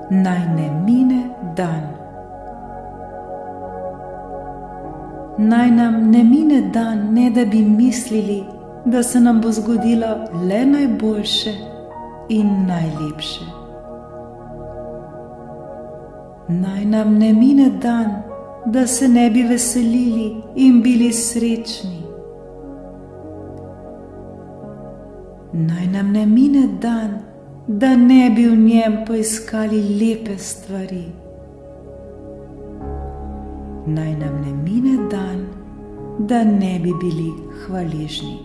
Naj ne mine dan. Naj nam ne mine dan, ne da bi mislili, da se nam bo zgodilo le najboljše in najlepše. Naj nam ne mine dan, da se ne bi veselili in bili srečni. Naj nam ne mine dan, da ne bi v njem poiskali lepe stvari. Naj nam ne mine dan, da ne bi bili hvaležni.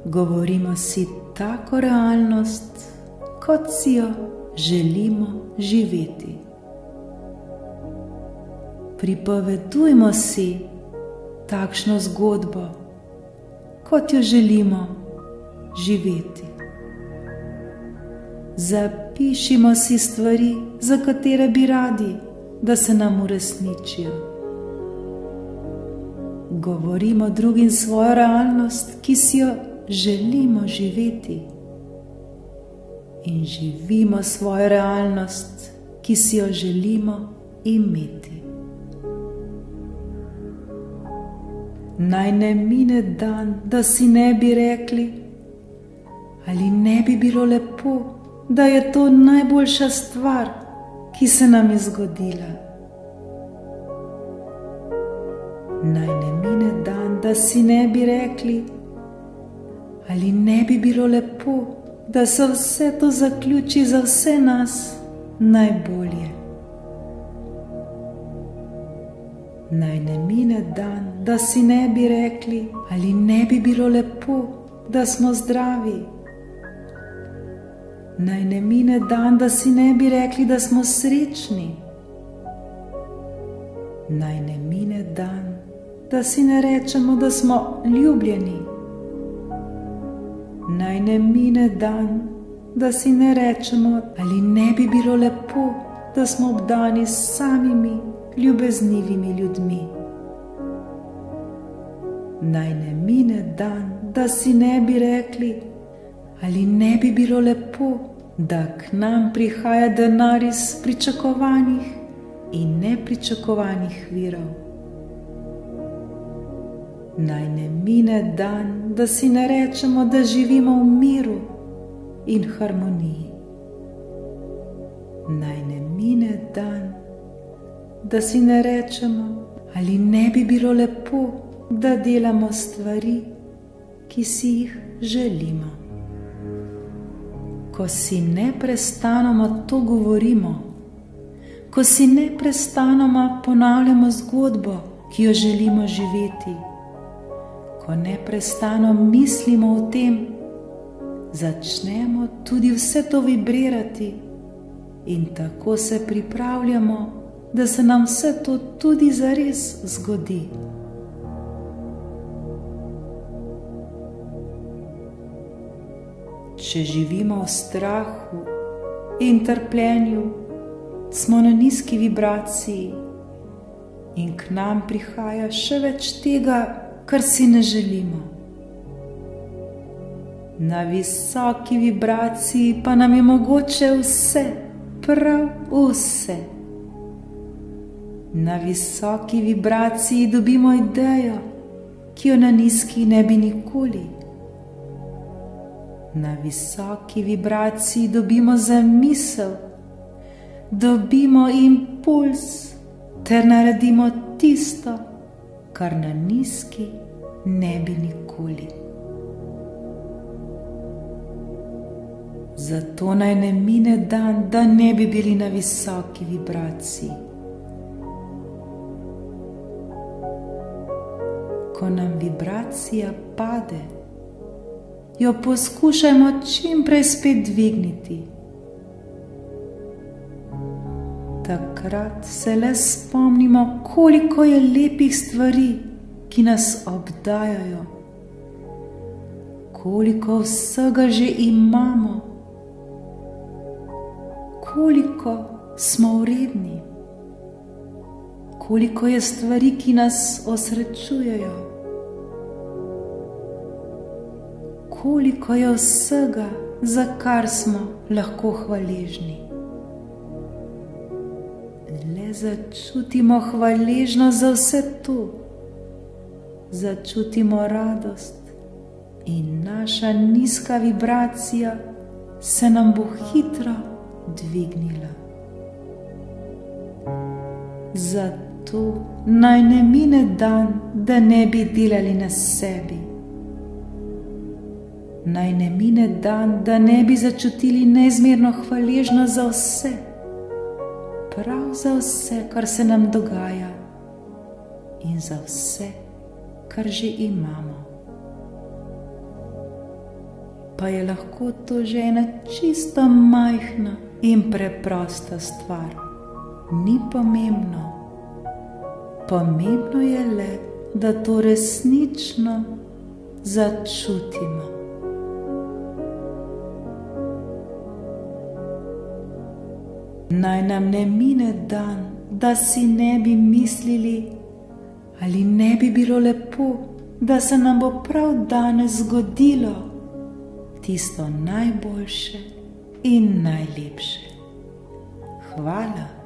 Govorimo si tako realnost, kot si jo želimo živeti. Pripovedujmo si takšno zgodbo, kot jo želimo živeti. Zapišimo si stvari, za katere bi radi, da se nam uresničijo. Govorimo drugim svojo realnost, ki si jo želimo živeti. In živimo svojo realnost, ki si jo želimo imeti. Naj ne mine dan, da si ne bi rekli, ali ne bi bilo lepo, da je to najboljša stvar, ki se nam je zgodila. Naj ne mine dan, da si ne bi rekli, ali ne bi bilo lepo, da se vse to zaključi za vse nas najbolje. Naj ne mine dan, da si ne bi rekli, ali ne bi bilo lepo, da smo zdravi. Naj ne mine dan, da si ne bi rekli, da smo srečni. Naj ne mine dan, da si ne rečemo, da smo ljubljeni. Naj ne mine dan, da si ne rečemo, ali ne bi bilo lepo, da smo obdani s samimi ljubeznivimi ljudmi. Naj ne mine dan, da si ne bi rekli, ali ne bi bilo lepo, da k nam prihaja denar iz pričakovanih in nepričakovanih virov. Naj ne mine dan, da si ne rečemo, da živimo v miru in harmoniji. Naj ne mine dan, da si ne rečemo, ali ne bi bilo lepo, da delamo stvari, ki si jih želimo. Ko si neprestanoma to govorimo, ko si neprestanoma ponavljamo zgodbo, ki jo želimo živeti, ko neprestano mislimo o tem, začnemo tudi vse to vibrirati in tako se pripravljamo, da se nam vse to tudi zares zgodi. Če živimo v strahu in trpljenju, smo na nizki vibraciji in k nam prihaja še več tega, kar si ne želimo. Na visoki vibraciji pa nam je mogoče vse, prav vse. Na visoki vibraciji dobimo idejo, ki jo na nizki ne bi nikoli. Na visoki vibraciji dobimo zamisel, dobimo impuls ter naredimo tisto, kar na nizki ne bi nikoli. Zato naj ne mine dan, da ne bi bili na visoki vibraciji. Ko nam vibracija pade, jo poskušajmo čim prej spet dvigniti. Takrat se le spomnimo, koliko je lepih stvari, ki nas obdajajo, koliko vsega že imamo, koliko smo vredni, koliko je stvari, ki nas osrečujejo, koliko je vsega, za kar smo lahko hvaležni. Le začutimo hvaležnost za vse to, začutimo radost in naša nizka vibracija se nam bo hitro dvignila. Zato naj ne mine dan, da ne bi delali na sebi. Naj ne mine dan, da ne bi začutili neizmerno hvaležnost za vse, prav za vse, kar se nam dogaja in za vse, kar že imamo. Pa je lahko to že ena čisto majhna in preprosta stvar. Ni pomembno. Pomembno je le, da to resnično začutimo. Naj nam ne mine dan, da si ne bi mislili, ali ne bi bilo lepo, da se nam bo prav danes zgodilo tisto najboljše in najlepše. Hvala.